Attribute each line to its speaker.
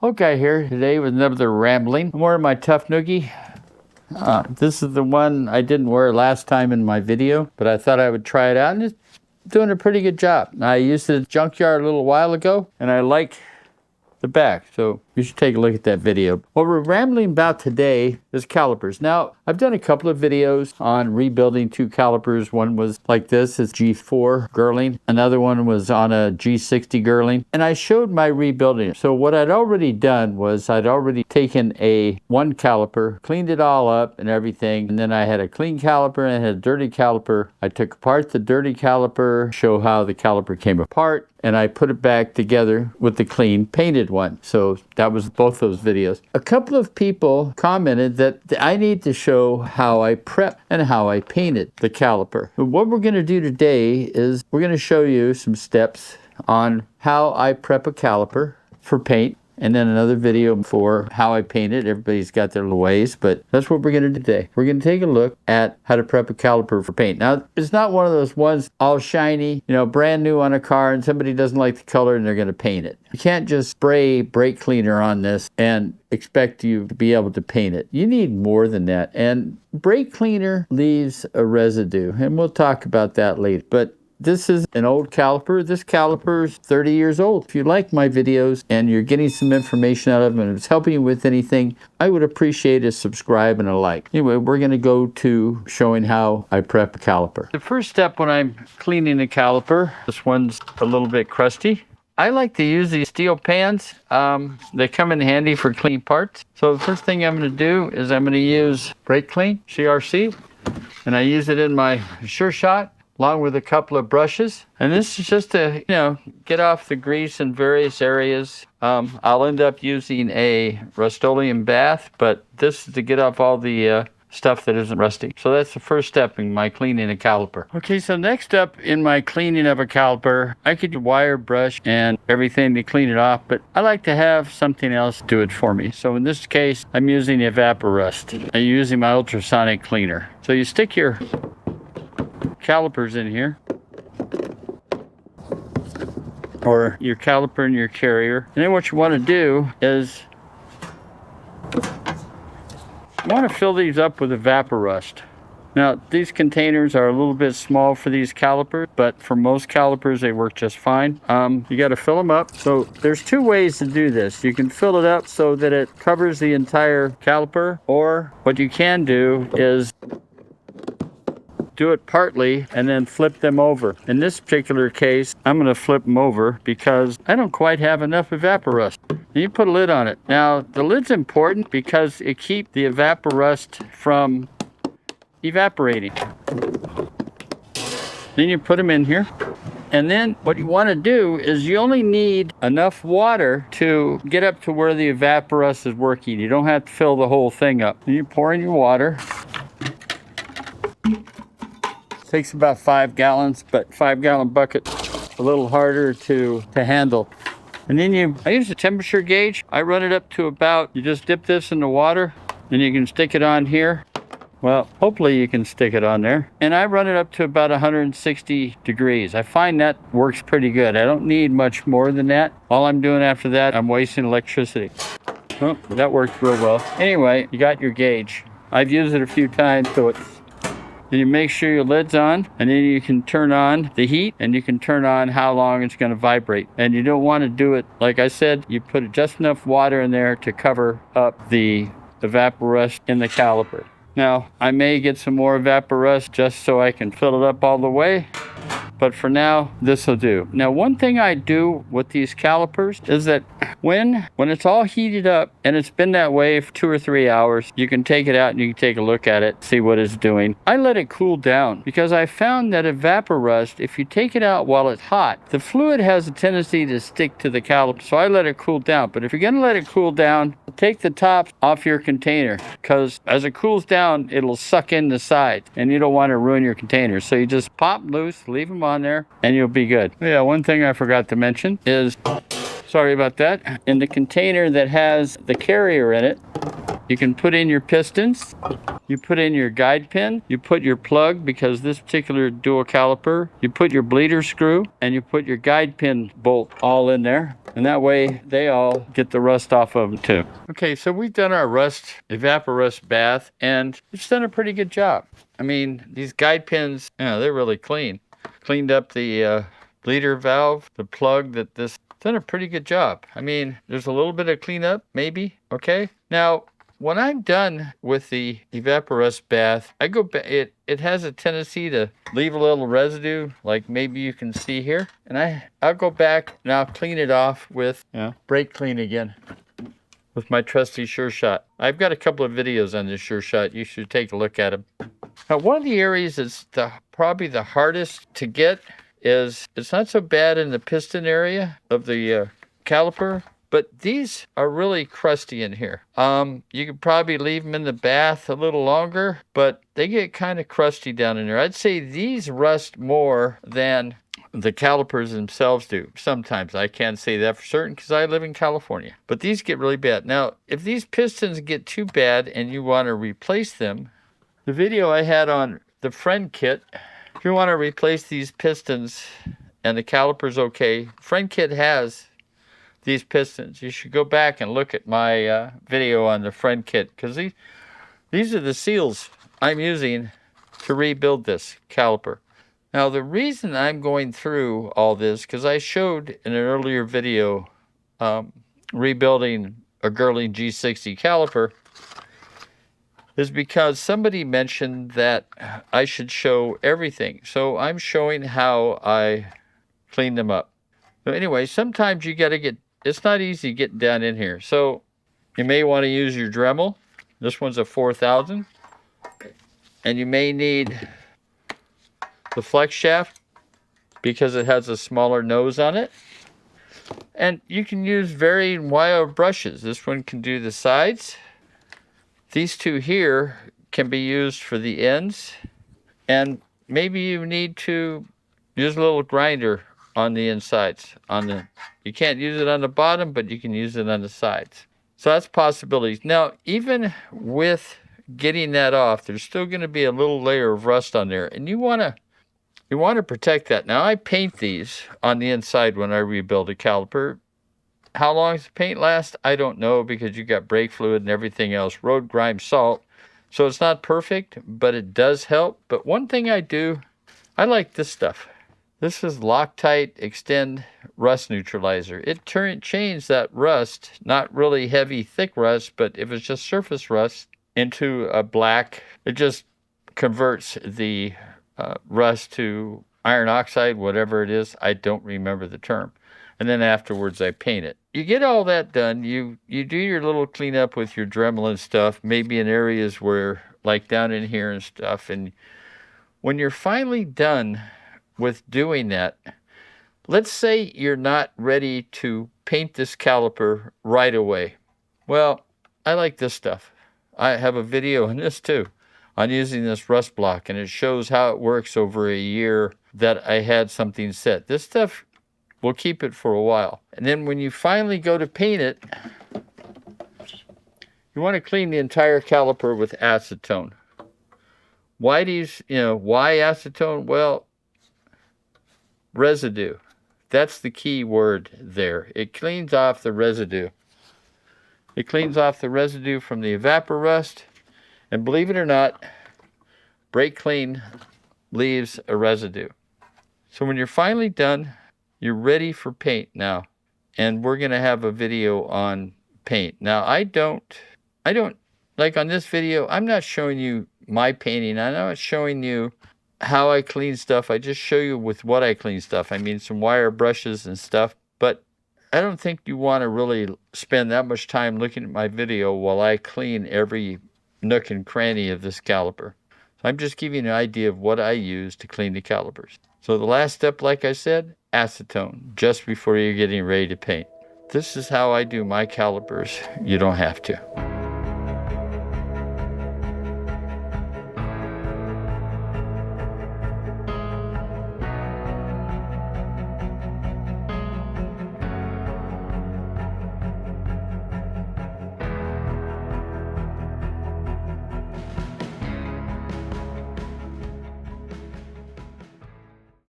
Speaker 1: Okay, here today with another rambling. I'm wearing my Tough Noogie. This is the one I didn't wear last time in my video, but I thought I would try it out, and it's doing a pretty good job. I used it at Junkyard a little while ago, and I like the back, so you should take a look at that video. What we're rambling about today is calipers. Now, I've done a couple of videos on rebuilding two calipers. One was like this, it's G4 Girling. Another one was on a G60 Girling. And I showed my rebuilding. So what I'd already done was I'd already taken one caliper, cleaned it all up and everything. And then I had a clean caliper and I had a dirty caliper. I took apart the dirty caliper, show how the caliper came apart, and I put it back together with the clean painted one. So that was both those videos. A couple of people commented that I need to show how I prep and how I painted the caliper. What we're going to do today is we're going to show you some steps on how I prep a caliper for paint, and then another video for how I paint it. Everybody's got their little ways, but that's what we're going to do today. We're going to take a look at how to prep a caliper for paint. Now, it's not one of those ones all shiny, brand new on a car, and somebody doesn't like the color and they're going to paint it. You can't just spray brake cleaner on this and expect you to be able to paint it. You need more than that. And brake cleaner leaves a residue, and we'll talk about that later. But this is an old caliper. This caliper is 30 years old. If you like my videos and you're getting some information out of them and it's helping you with anything, I would appreciate a subscribe and a like. Anyway, we're going to go to showing how I prep a caliper. The first step when I'm cleaning a caliper, this one's a little bit crusty. I like to use these steel pans. They come in handy for clean parts. So the first thing I'm going to do is I'm going to use Brake Clean, CRC, and I use it in my Sure Shot, along with a couple of brushes. And this is just to, get off the grease in various areas. I'll end up using a Rust-Oleum bath, but this is to get off all the stuff that isn't rusty. So that's the first step in my cleaning a caliper. Okay, so next up in my cleaning of a caliper, I could wire brush and everything to clean it off, but I like to have something else do it for me. So in this case, I'm using Evaporust. I'm using my ultrasonic cleaner. So you stick your calipers in here, or your caliper and your carrier, and then what you want to do is you want to fill these up with Evaporust. Now, these containers are a little bit small for these calipers, but for most calipers they work just fine. You got to fill them up. So there's two ways to do this. You can fill it up so that it covers the entire caliper, or what you can do is do it partly and then flip them over. In this particular case, I'm going to flip them over because I don't quite have enough Evaporust. And you put a lid on it. Now, the lid's important because it keeps the Evaporust from evaporating. Then you put them in here. And then what you want to do is you only need enough water to get up to where the Evaporust is working. You don't have to fill the whole thing up. Then you pour in your water. Takes about 5 gallons, but 5-gallon bucket a little harder to handle. And then I use a temperature gauge. I run it up to about, you just dip this in the water, then you can stick it on here. Well, hopefully you can stick it on there. And I run it up to about 160 degrees. I find that works pretty good. I don't need much more than that. All I'm doing after that, I'm wasting electricity. Oh, that worked real well. Anyway, you got your gauge. I've used it a few times, so it's then you make sure your lid's on, and then you can turn on the heat, and you can turn on how long it's going to vibrate. And you don't want to do it, like I said, you put just enough water in there to cover up the Evaporust in the caliper. Now, I may get some more Evaporust just so I can fill it up all the way, but for now, this will do. Now, one thing I do with these calipers is that when it's all heated up and it's been that way for 2 or 3 hours, you can take it out and you can take a look at it, see what it's doing. I let it cool down because I found that Evaporust, if you take it out while it's hot, the fluid has a tendency to stick to the caliper. So I let it cool down. But if you're going to let it cool down, take the top off your container, because as it cools down, it'll suck in the sides and you don't want to ruin your container. So you just pop loose, leave them on there, and you'll be good. Yeah, one thing I forgot to mention is, sorry about that, in the container that has the carrier in it, You can put in your pistons, you put in your guide pin, you put your plug, because this particular dual caliper, you put your bleeder screw, and you put your guide pin bolt all in there. And that way they all get the rust off of them too. Okay, so we've done our Evaporust bath, and it's done a pretty good job. I mean, these guide pins, they're really clean. Cleaned up the bleeder valve, the plug, done a pretty good job. I mean, there's a little bit of cleanup, maybe, okay? Now, when I'm done with the Evaporust bath, I go back, it has a tendency to leave a little residue, like maybe you can see here. And I'll go back and I'll clean it off with brake clean again with my trusty Sure Shot. I've got a couple of videos on this Sure Shot. You should take a look at them. Now, one of the areas that's probably the hardest to get is, it's not so bad in the piston area of the caliper, but these are really crusty in here. You could probably leave them in the bath a little longer, but they get kind of crusty down in there. I'd say these rust more than the calipers themselves do. Sometimes. I can't say that for certain because I live in California. But these get really bad. Now, if these pistons get too bad and you want to replace them, the video I had on the friend kit, if you want to replace these pistons and the caliper's okay, friend kit has these pistons. You should go back and look at my video on the friend kit, because these are the seals I'm using to rebuild this caliper. Now, the reason I'm going through all this, because I showed in an earlier video rebuilding a Girling G60 caliper, is because somebody mentioned that I should show everything. So I'm showing how I clean them up. So anyway, sometimes you got to it's not easy getting down in here. So you may want to use your Dremel. This one's a 4000. And you may need the flex shaft because it has a smaller nose on it. And you can use varying wire brushes. This one can do the sides. These two here can be used for the ends. And maybe you need to use a little grinder on the insides. You can't use it on the bottom, but you can use it on the sides. So that's possibilities. Now, even with getting that off, there's still going to be a little layer of rust on there, and you want to protect that. Now, I paint these on the inside when I rebuild a caliper. How long does the paint last? I don't know, because you got brake fluid and everything else, road grime, salt. So it's not perfect, but it does help. But one thing I do, I like this stuff. This is Loctite Extend Rust Neutralizer. It changed that rust, not really heavy, thick rust, but if it's just surface rust, into a black. It just converts the rust to iron oxide, whatever it is. I don't remember the term. And then afterwards, I paint it. You get all that done. You do your little cleanup with your Dremel and stuff, maybe in areas where, like down in here and stuff. And when you're finally done with doing that, let's say you're not ready to paint this caliper right away. Well, I like this stuff. I have a video on this too, on using this rust block, and it shows how it works over a year that I had something set. This stuff will keep it for a while. And then when you finally go to paint it, you want to clean the entire caliper with acetone. Why acetone? Well, residue. That's the key word there. It cleans off the residue. It cleans off the residue from the Evaporust. And believe it or not, brake clean leaves a residue. So when you're finally done, you're ready for paint now. And we're going to have a video on paint. Now, I don't, like on this video, I'm not showing you my painting. I'm not showing you how I clean stuff. I just show you with what I clean stuff. I mean, some wire brushes and stuff, but I don't think you want to really spend that much time looking at my video while I clean every nook and cranny of this caliper. So I'm just giving you an idea of what I use to clean the calipers. So the last step, like I said, acetone, just before you're getting ready to paint. This is how I do my calipers. You don't have to.